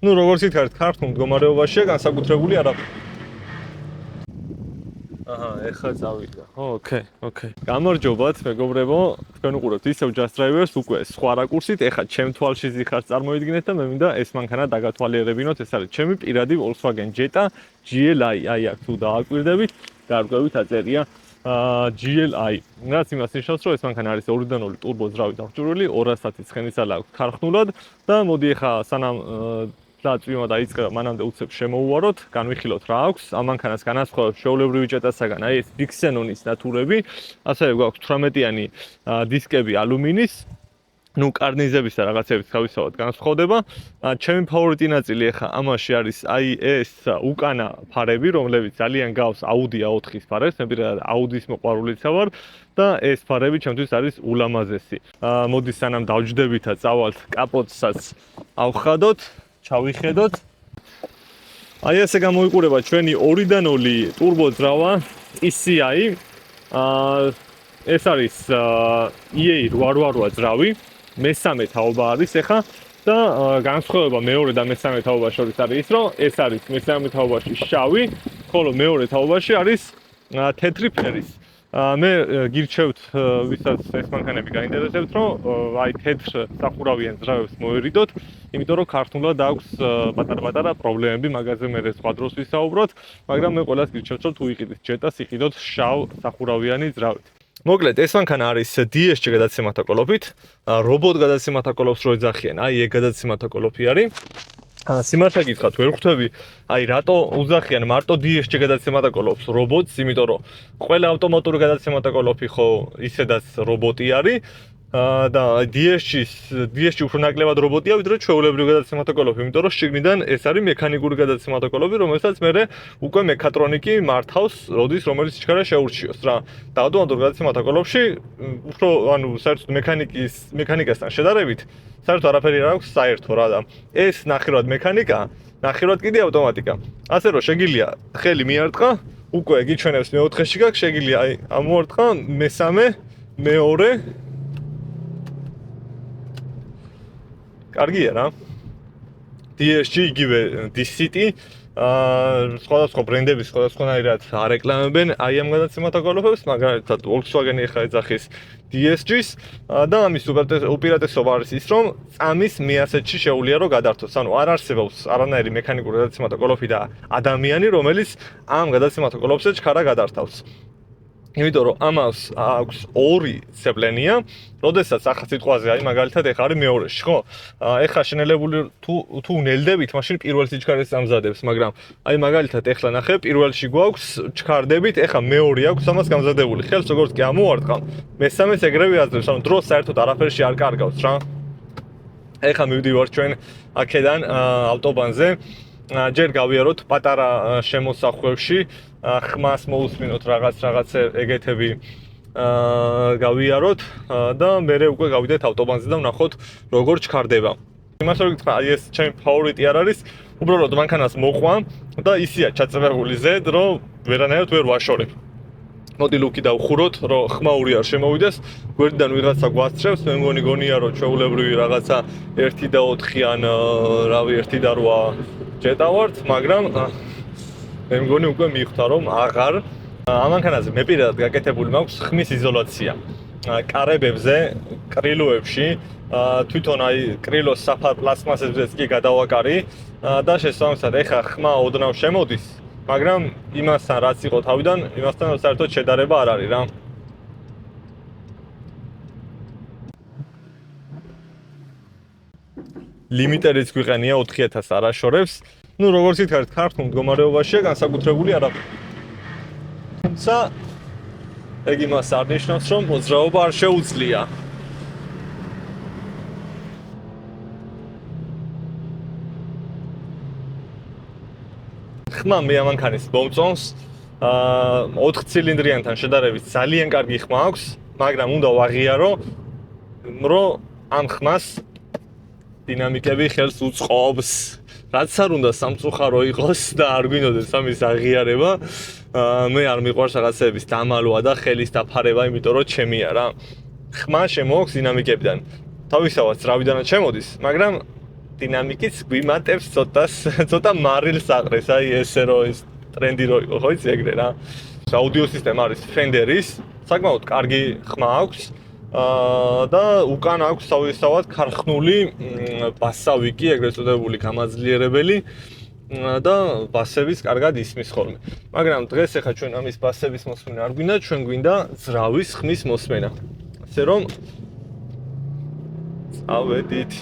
ნუ როგორც ითქარით, ქართულ მდგომარეობაშია განსაკუთრებული არაფერი. აჰა, ეხლა წავიდა. ოკეი. გამარჯობათ, მეგობრებო. თქვენ უყურებთ ისევ Just Drivers უკვე სხვა რაკურსით. ეხლა ჩემ თვალში ზიხარს წარმოიდგინეთ და მე მინდა ეს მანქანა დაგათვალიერებინოთ. ეს არის ჩემი პირადი Volkswagen Jetta GLI. აი აქ თუ დააკვირდებით, გარკვევით აწერია GLI. რაც იმას ნიშნავს, რომ ეს მანქანა არის 2.0 ტურბო ძრავი დახვჭურვილი, 210 ცხენისალა აქვს ქარხნულად და მოდი ეხლა სანამ წვიმა დაიწყება, მანამდე უცებ შემოუვაროთ, განვიხილოთ რა აქვს. ამ მანქანას განასხვავებს ჩვეულებრივი Jetta-საგან, აი ეს Bixenonis ნატურები, ასევე გვაქვს 18-იანი დისკები ალუმინის. ნუ კარნიზების და რაღაცების თავისთავად განსხვავდება. ჩემი ფავორიტი ნაწილი ახლა ამაში არის აი ეს უკანა ფარები, რომლებიც ძალიან გავს Audi A4-ის ფარებს, მე პირადად Audi-ის მოყვარულიცა ვარ და ეს ფარები ჩემთვის არის ულამაზესი. მოდი სანამ დავჯდებით და წავალთ კაპოტსაც ავხადოთ, ჩავიხედოთ. აი ესე გამოიყურება ჩვენი 2.0 ტურბო ძრავა TCI. ეს არის EA888 ძრავი. მესამე თაობა არის ახლა და განსხვავება მეორე და მესამე თაობას შორის არის ის, რომ ეს არის მესამე თაობაში შავი, ხოლო მეორე თაობაში არის თეთრი ფერის. მე გირჩევთ ვისაც ეს მანქანები გაინტერესებთ, რომ აი თეთრ სახურავიან ძრავებს მოერიდოთ, იმიტომ რომ ქართულად აქვს პატარ-პატარა პრობლემები, მაგაზე მე სხვა დროს ვისაუბროთ, მაგრამ მე ყველას გირჩევთ, რომ თუ იყიდით Jetta-ს, იყიდოთ შავ სახურავიანი ძრავით. მოკლედ, ეს მანქანა არის DSG გადაცემათა კოლოფით, რობოტ გადაცემათა კოლოფს რო ეძახიან, აი ეგ გადაცემათა კოლოფი არის. სიმართლე გითხრათ, ვერ ხვდები, აი რატო უძახიან მარტო DSG გადაცემათა კოლოფს რობოტს, იმიტომ რომ ყველა ავტომატური გადაცემათა კოლოფი ხო ისედაც რობოტი არის. და DSG უფრო ნაკლებად რობოტია, ვიდრე ჩვეულებრივი გადაცემათა კოლოფი, იმიტომ რომ შიგნიდან ეს არის მექანიკური გადაცემათა კოლოფი, რომელსაც მე უკვე მექატრონიკი მართავს, რომელიც ჩქარა შეურჩიოს რა. და ავტომატურ გადაცემათა კოლოფში უფრო, ანუ საერთოდ მექანიკასთან შედარებით, საერთოდ არაფერი არ აქვს საერთო რა და ეს ნახევრად მექანიკა, ნახევრად კიდე ავტომატიკა. ასე რომ შეგიძლია ხელი მიარტყა, უკვე გიჩვენებს მეოთხეში გაქვს, შეგიძლია აი ამოარტყა მესამე, მეორე კარგია რა. DSG იგივე DCT, სხვადასხვა ბრენდები სხვადასხვანაირად არეკლამებენ აი ამ გადაცემათა კოლოფებს, მაგალითად Volkswagen-ი ახლა ეძახის DSG-ს და ამის უპირატესობა არის ის, რომ წამის მეასეთში შეუძლია რომ გადართოს. ანუ არ არსებობს არანაირი მექანიკური გადაცემათა კოლოფი და ადამიანი, რომელიც ამ გადაცემათა კოლოფზე ჩქარა გადართავს. იმიტომ რომ ამას აქვს ორი ცეპლენია, როდესაც ახლა სიტყვაზე აი მაგალითად ეხა არის მეორეში, ხო? ეხა შენელებული თუ ნელდებით, მაშინ პირველ სიჩქარეს ამზადებს, მაგრამ აი მაგალითად ეხლა ნახე, პირველში გვაქვს ჩქარდებით, ეხა მეორე აქვს ამას გამზადებული. ხელს როგორც კი ამოვარტყავ, მესამეს ეგრევე აძლევს, ანუ დროს საერთოდ არაფერში არ კარგავს რა. ეხა მივდივარ ჩვენ აქედან ავტობანზე. ჯერ გავიაროთ პატარა შემოსახვევში, ხმას მოусმინოთ რაღაც ეგეთები გავიაროთ და მერე უკვე გავიდეთ ავტობანზე და ვნახოთ როგორ ჩქარდება. იმას რომ გითხრა, აი ეს ჩემი ფავორიტი არ არის, უბრალოდ მანქანას მოყვა და ისია ჩაწევებული ზედ, რომ ვერანაირად ვერ ვაშორებ. მოდი ლუკი დავხუროთ, რომ ხმაური არ შემოვიდეს, გვერდიდან ვიღაცა გვასწრებს, მე მგონი გონია რომ ჩვეულებრივი რაღაცა 1 და 4 ან რავი 1 და 8 Jetta ვართ, მაგრამ მე მგონი უკვე მიხვდა რომ აღარ ამ მანქანაზე მე პირადად გაკეთებული მაქვს ხმის იზოლაცია. კარებებზე, კრილოებში, თვითონ აი კრილოს საფარ პლასმასებზეც კი გადავაკარი და შესაბამისად ეხა ხმა ოდნავ შემოდის, მაგრამ იმასთან რაც იყო თავიდან, იმასთან საერთოდ შედარება არ არის რა. ლიმიტერიც გვიყენია 4000 არაშორებს. ნუ როგორც ითქარით, ქართულ მდგომარეობაშია განსაკუთრებული არაფერი. თუმცა ეგ იმას არ ნიშნავს, რომ მოძრაობა არ შეუძლია. ხმა მე ამ მანქანის მომწონს. 4 ცილინდრიანთან შედარებით ძალიან კარგი ხმა აქვს, მაგრამ უნდა ვაღიარო, რომ ამ ხმას დინამიკები ხელს უწყობს. რაც არ უნდა სამწუხარო იყოს და არ გვინდოდეს ამის აღიარება, მე არ მიყვარს რაღაცების დამალვა და ხელის დაფარება, იმიტომ რომ ჩემია რა. ხმა შემოაქვს დინამიკებიდან. თავისთავად ძრავიდანაც შემოდის, მაგრამ დინამიკის გვიმატებს ცოტა მარილს აყრეს, აი ესე რომ ეს ტრენდი რო იყო, ხო იცი ეგრე რა. აუდიო სისტემა არის Fender-ის, საკმაოდ კარგი ხმა აქვს და უკან აქვს თავისთავად ქარხნული ბასავიკი, ეგრეთ წოდებული გამაძლიერებელი და ბასების კარგად ისმის ხოლმე. მაგრამ დღეს ახლა ჩვენ ამის ბასების მოსმენა არ გვინდა, ჩვენ გვინდა ძრავის ხმის მოსმენა. ასე რომ წავედით.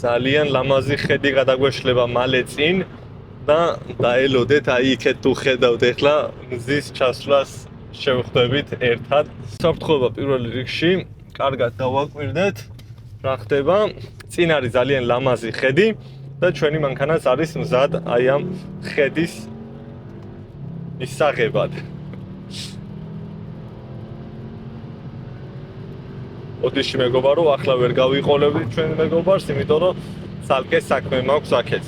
ძალიან ლამაზი ხედი გადაგვეშლება მალე წინ და დაელოდეთ, აი იქეთ თუ ხედავთ ახლა მზის ჩასვლას შევხვდებით ერთად. საფრთხეობა პირველ რიგში, კარგად დავაკვირდეთ რა ხდება. წინ არის ძალიან ლამაზი ხედი და ჩვენი მანქანაც არის მზად აი ამ ხედის მისაღებად. ოდიში მეგობა რომ ახლა ვერ გავიყოლებდით ჩვენ მეგობარს, იმიტომ რომ ცალკე საქმე მაქვს აქეთ.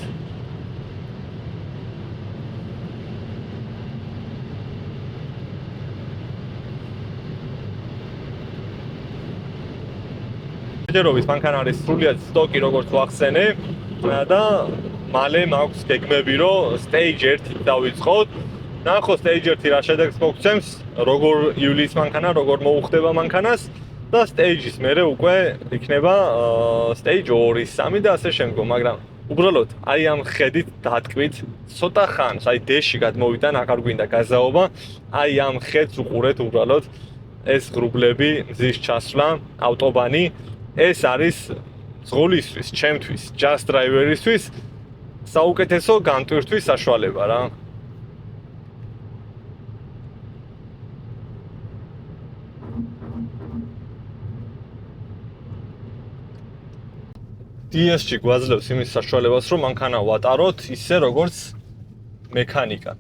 ჯერობის მანქანა არის სრულიად სტოკი, როგორც ვახსენე და მალე მაქვს გეგმები რომ stage 1-ით დავიწყოთ. ნახო stage 1 რა შედეგს მოგცემს, როგორ ივლიის მანქანა, როგორ მოუხდება მანქანას და stage-ის მერე უკვე იქნება stage 2, 3 და ასე შემდგომ, მაგრამ უბრალოდ აი ამ ხედით დატკვით ცოტა ხანს, აი დეში გადმოვიდან, აღარ გვინდა გაზაობა, აი ამ ხედს უყურეთ უბრალოდ ეს ღრუბლები, მზის ჩასვლა, ავტობანი, ეს არის ზღოლისთვის, ჩემთვის, just driver-ისთვის საუკეთესო განტვირთვის საშუალება რა. DS-ში გვაძლევს იმის საშუალებას, რომ მანქანა ვატაროთ ისე როგორც მექანიკა.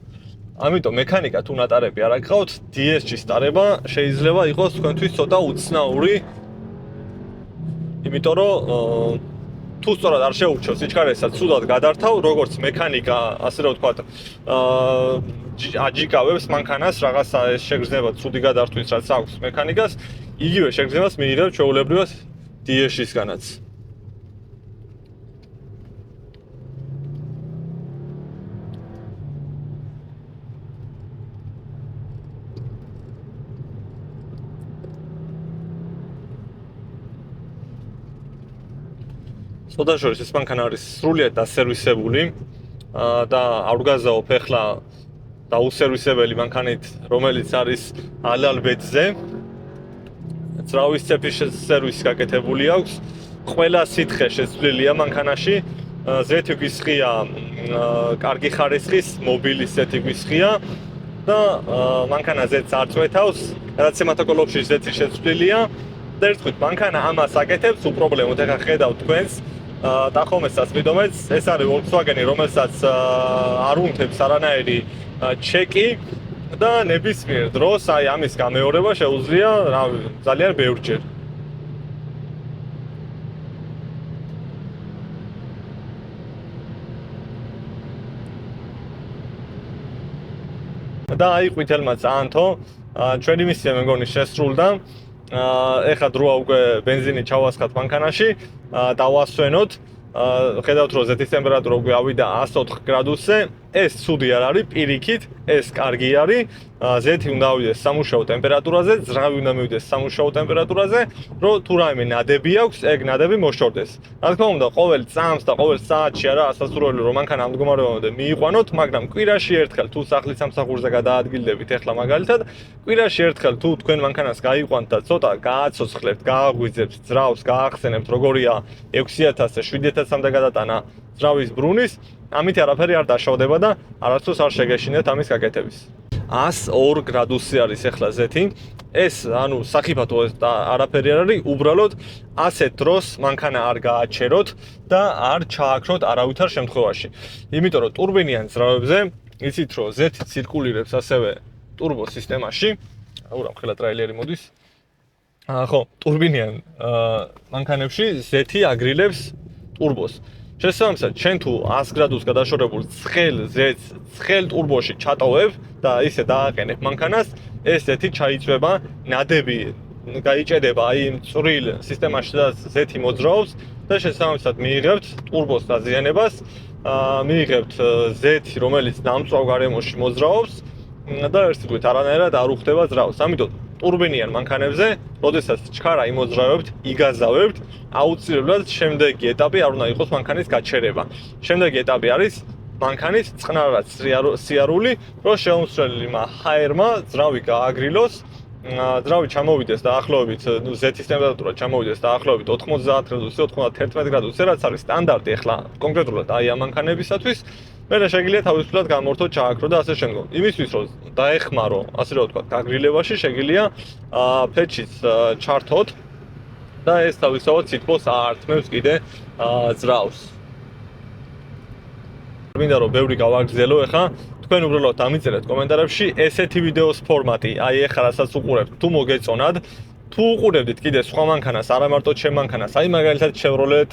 ამიტომ მექანიკა თუ ნატარები არ აგყავთ, DS-ში სტარება შეიძლება იყოს თქვენთვის ცოტა უცნაური. იმიტომ რომ თუ სწორად არ შეურჩევ სიჩქარესაც ცუდად გადართავ, როგორც მექანიკა, ასე რომ ვთქვათ, აჯიკავებს მანქანას რაღაცა ეს შეგრძნება ცუდი გადართვის, რაც აქვს მექანიკას, იგივე შეგრძნებას მიიღებ ჩვეულებრივად DS-ისგანაც. სოდაშორის ეს მანქანა არის სრულიად დასერვისებული და არ ვგაზაობ ახლა დაუსერვისებელი მანქანით, რომელიც არის ალალბედზე. ძრავის ცეფის სერვისი გაკეთებული აქვს. ყველა სითხე შეცვლილია მანქანაში. ზეთი გვისხია კარგი ხარისხის მობილის ზეთი გვისხია და მანქანა ზეთს არ წვეთავს, გადაცემათა კოლოფში ზეთი შეცვლილია და ერთხელ მანქანა ამას აკეთებს უპრობლემოდ. ახლა ხედავთ თქვენს ტახომეტრს სპიდომეტრს, ეს არის Volkswagen-ი, რომელსაც არ უნთებს არანაირი ჩეკი და ნებისმიერ დროს აი ამის გამეორება შეუძლია ძალიან ბევრჯერ. და აი ყვითელმა წაანთო, ჩვენი მისია მე მგონი შესრულდა. ეხლა დროა უკვე ბენზინი ჩავასხათ მანქანაში, დავასვენოთ. ხედავთ რომ ზეთის ტემპერატურა უკვე ავიდა 104 გრადუსზე. ეს ცუდი არ არის, პირიქით, ეს კარგი არის. ზეთი უნდა ავიდეს სამუშაო ტემპერატურაზე, ძრავი უნდა მივიდეს სამუშაო ტემპერატურაზე, რომ თუ რაიმე ნადები აქვს, ეგ ნადები მოშორდეს. რა თქმა უნდა, ყოველ წამს და ყოველ საათში არა ასასურველი რომ მანქანა ამ მდგომარეობამდე მიიყვანოთ, მაგრამ კვირაში ერთხელ თუ სახლის სამსახურზე გადაადგილდებით, ახლა მაგალითად, კვირაში ერთხელ თუ თქვენ მანქანას გაიყვანთ და ცოტა გააცოცხლებთ, გააღვიძებთ, ძრავს, გაახსენებთ, როგორია 6000-ზე 7000-მდე გადატანა ძრავის ბრუნის, ამით არაფერი არ დაშავდება და არასდროს არ შეგეშინეთ ამის გაკეთების. 102 გრადუსი არის ახლა ზეთი. ეს ანუ სახიფათო არაფერი არ არის, უბრალოდ ასეთ დროს მანქანა არ გააჩეროთ და არ ჩააქროთ არავითარ შემთხვევაში. იმიტომ რომ ტურბინიან ძრავებზე, იცით რომ ზეთი ცირკულირებს ასევე ტურბო სისტემაში. აუ რამხელა ტრაილერი მოდის. ხო, ტურბინიან მანქანებში ზეთი აგრილებს ტურბოს. შესაბამისად, ჩვენ თუ 100 გრადუსს გადაშორებულ ცხელ ზეთს ცხელ ტურბოში ჩატოვებ და ისე დააყენებ მანქანას, ეს ზეთი ჩაიწვება, ნადები გაიჭედება აი იმ წვრილ სისტემაში, სადაც ზეთი მოძრაობს და შესაბამისად მიიღებთ ტურბოს დაზიანებას, მიიღებთ ზეთი, რომელიც დამწვავ გარემოში მოძრაობს და ერთ სიტყვით არანაირად არ უხდება ძრავს. ამიტომ ტურბინიან მანქანებზე, როდესაც ჩქარა იმოძრავებთ, იგაზავებთ, აუცილებლად შემდეგი ეტაპი არ უნდა იყოს მანქანის გაჩერება. შემდეგი ეტაპი არის მანქანის წყნარად სიარული, რომ შეუმსვლელმა ჰაერმა ძრავი გააგრილოს, ძრავი ჩამოვიდეს დაახლოებით, ზეთის ტემპერატურა ჩამოვიდეს დაახლოებით 90 გრადუსზე, 91 გრადუსზე, რაც არის სტანდარტი ახლა კონკრეტულად აი ამ მანქანებისათვის. მერე შეგიძლია თავისუფლად გამორთო, ჩააქრო და ასე შემდგომ. იმისთვის რომ დაეხმარო, ასე რომ ვთქვათ, გაგრილებაში შეგიძლია ფეჩიც ჩართოთ და ეს თავისთავად სითბოს აართმევს კიდე ძრავს. მინდა რომ ბევრი გავაგრძელო ახლა, თქვენ უბრალოდ დამიწერეთ კომენტარებში ესეთი ვიდეოს ფორმატი, აი ახლა რასაც უყურებთ, თუ მოგეწონათ, თუ უყურებდით კიდე სხვა მანქანას, არა მარტო ჩემ მანქანას, აი მაგალითად Chevrolet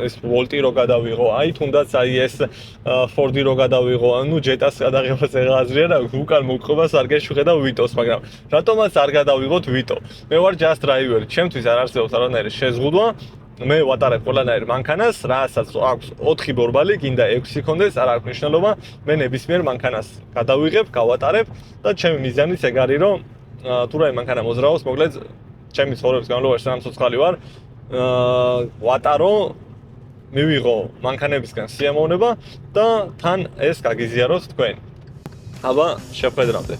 ეს Volt-ი რო გადავიღო, აი თუნდაც აი ეს Ford-ი რო გადავიღო, ანუ Jetta-ს გადაღებას ეხაზრია და უკან მოგყვებას არ გეშუხედავ Vito-ს, მაგრამ რატომაც არ გადავიღოთ Vito? მე ვარ just driver, ჩემთვის არ არსებობს არანაირი შეზღუდვა. მე ვატარებ ყველანაირ მანქანას, რასაც აქვს 4 ბორბალი, გინდა 6 იქონდეს, არ აქვს მნიშვნელობა. მე ნებისმიერ მანქანას გადავიღებ, გავატარებ და ჩემი მიზანიც ეგ არის, რომ თუ რაიმე მანქანა მოძრაობს, მოკლედ ჩემი ცხოვრების განმავლობაში სანამ ცოცხალი ვარ, ვატარო, მივიღო მანქანებისგან სიამოვნება და თან ეს გაგიზიაროთ თქვენ. აბა, შეხვედრამდე.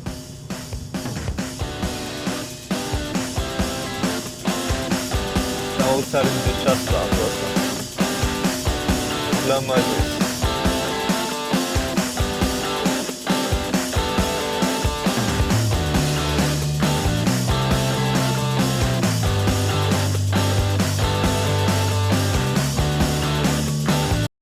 Außerdem die Schatzstraße. Lammer